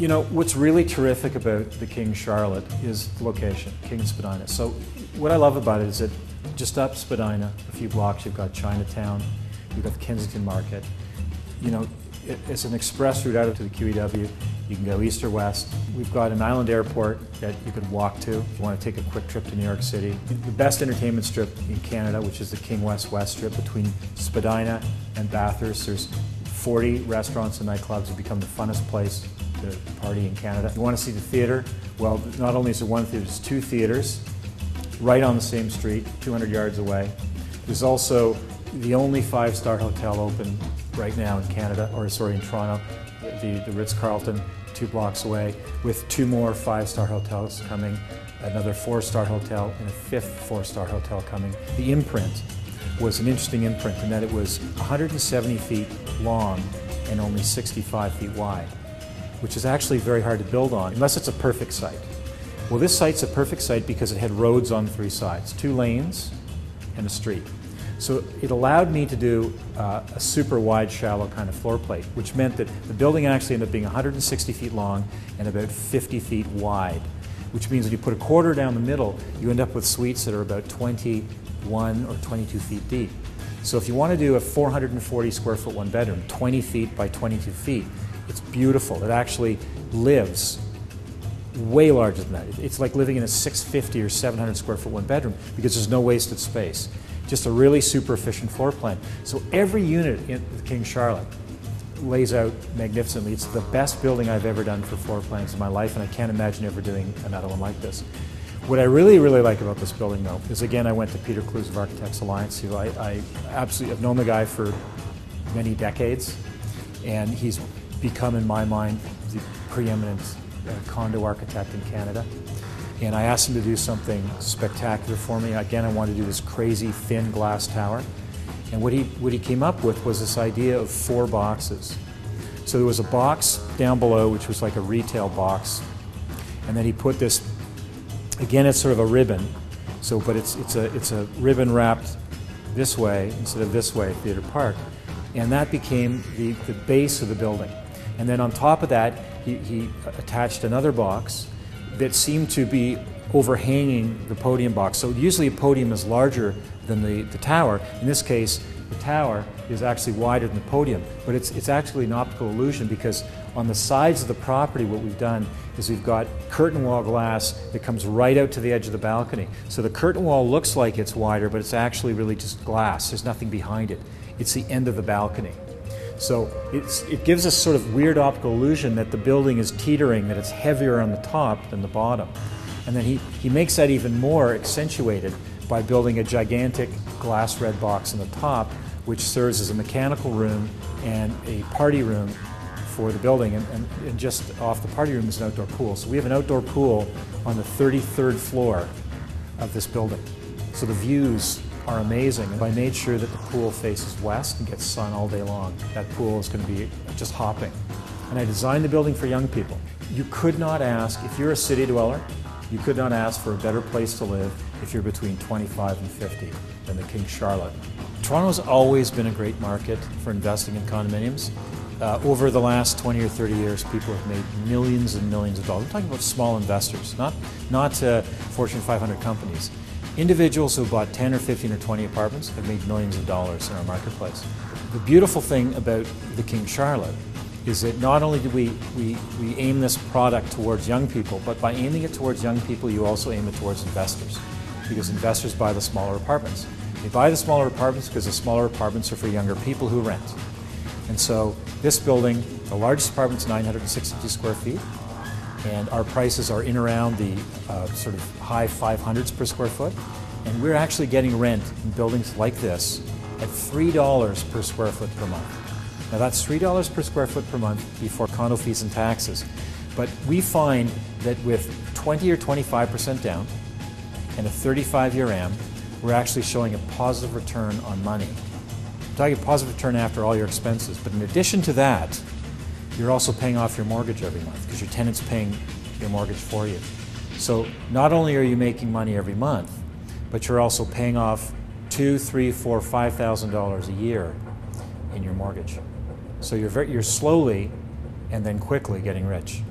You know, what's really terrific about the King Charlotte is the location, King and Spadina. So what I love about it is that just up Spadina, a few blocks, you've got Chinatown, you've got the Kensington Market. You know, it's an express route out to the QEW. You can go east or west. We've got an island airport that you can walk to if you want to take a quick trip to New York City. The best entertainment strip in Canada, which is the King West-West strip between Spadina and Bathurst. There's 40 restaurants and nightclubs. It's become the funnest place to party in Canada. If you want to see the theater, well, not only is there one theater, there's two theaters right on the same street, 200 yards away. There's also the only five-star hotel open right now in Canada, or sorry, in Toronto, the Ritz-Carlton, 2 blocks away, with 2 more five-star hotels coming, another 4-star hotel, and a 5th 4-star hotel coming. The imprint was an interesting imprint in that it was 170 feet long and only 65 feet wide, which is actually very hard to build on, unless it's a perfect site. Well, this site's a perfect site because it had roads on 3 sides, 2 lanes and a street. So it allowed me to do a super wide, shallow kind of floor plate, which meant that the building actually ended up being 160 feet long and about 50 feet wide, which means when you put a quarter down the middle, you end up with suites that are about 21 or 22 feet deep. So if you want to do a 440 square foot 1 bedroom, 20 feet by 22 feet, it's beautiful. It actually lives way larger than that. It's like living in a 650 or 700 square foot 1 bedroom because there's no wasted space. Just a really super efficient floor plan. So every unit in the King Charlotte lays out magnificently. It's the best building I've ever done for floor plans in my life, and I can't imagine ever doing another one like this. What I really like about this building, though, is again, I went to Peter Clues of Architects Alliance, who I absolutely have known the guy for many decades, and he's become, in my mind, the preeminent condo architect in Canada. And I asked him to do something spectacular for me. Again, I wanted to do this crazy thin glass tower. And what he came up with was this idea of 4 boxes. So there was a box down below, which was like a retail box. And then he put this, again, it's sort of a ribbon. So, but it's a ribbon wrapped this way instead of this way at Theatre Park. And that became the base of the building. And then on top of that, he attached another box that seemed to be overhanging the podium box. So usually a podium is larger than the tower. In this case, the tower is actually wider than the podium, but it's actually an optical illusion because on the sides of the property what we've done is we've got curtain wall glass that comes right out to the edge of the balcony. So the curtain wall looks like it's wider, but it's actually really just glass. There's nothing behind it. It's the end of the balcony. So it gives us sort of weird optical illusion that the building is teetering, that it's heavier on the top than the bottom. And then he makes that even more accentuated by building a gigantic glass red box on the top, which serves as a mechanical room and a party room for the building. And just off the party room is an outdoor pool. So we have an outdoor pool on the 33rd floor of this building. So the views are amazing. And I made sure that the pool faces west and gets sun all day long. That pool is going to be just hopping. And I designed the building for young people. You could not ask, if you're a city dweller, you could not ask for a better place to live if you're between 25 and 50 than the King Charlotte. Toronto's always been a great market for investing in condominiums. Over the last 20 or 30 years, people have made millions and millions of dollars. I'm talking about small investors, not Fortune 500 companies. Individuals who bought 10 or 15 or 20 apartments have made millions of dollars in our marketplace. The beautiful thing about the King Charlotte is that not only do we aim this product towards young people, but by aiming it towards young people, you also aim it towards investors, because investors buy the smaller apartments. They buy the smaller apartments because the smaller apartments are for younger people who rent. And so this building, the largest apartment's 962 square feet, and our prices are in around the sort of high 500s per square foot. And we're actually getting rent in buildings like this at $3 per square foot per month. Now that's $3 per square foot per month before condo fees and taxes. But we find that with 20 or 25% down and a 35-year AM, we're actually showing a positive return on money. I'm talking a positive return after all your expenses. But in addition to that, you're also paying off your mortgage every month because your tenant's paying your mortgage for you. So not only are you making money every month, but you're also paying off $2,000, $3,000, $4,000, $5,000 a year in your mortgage. So you're slowly and then quickly getting rich.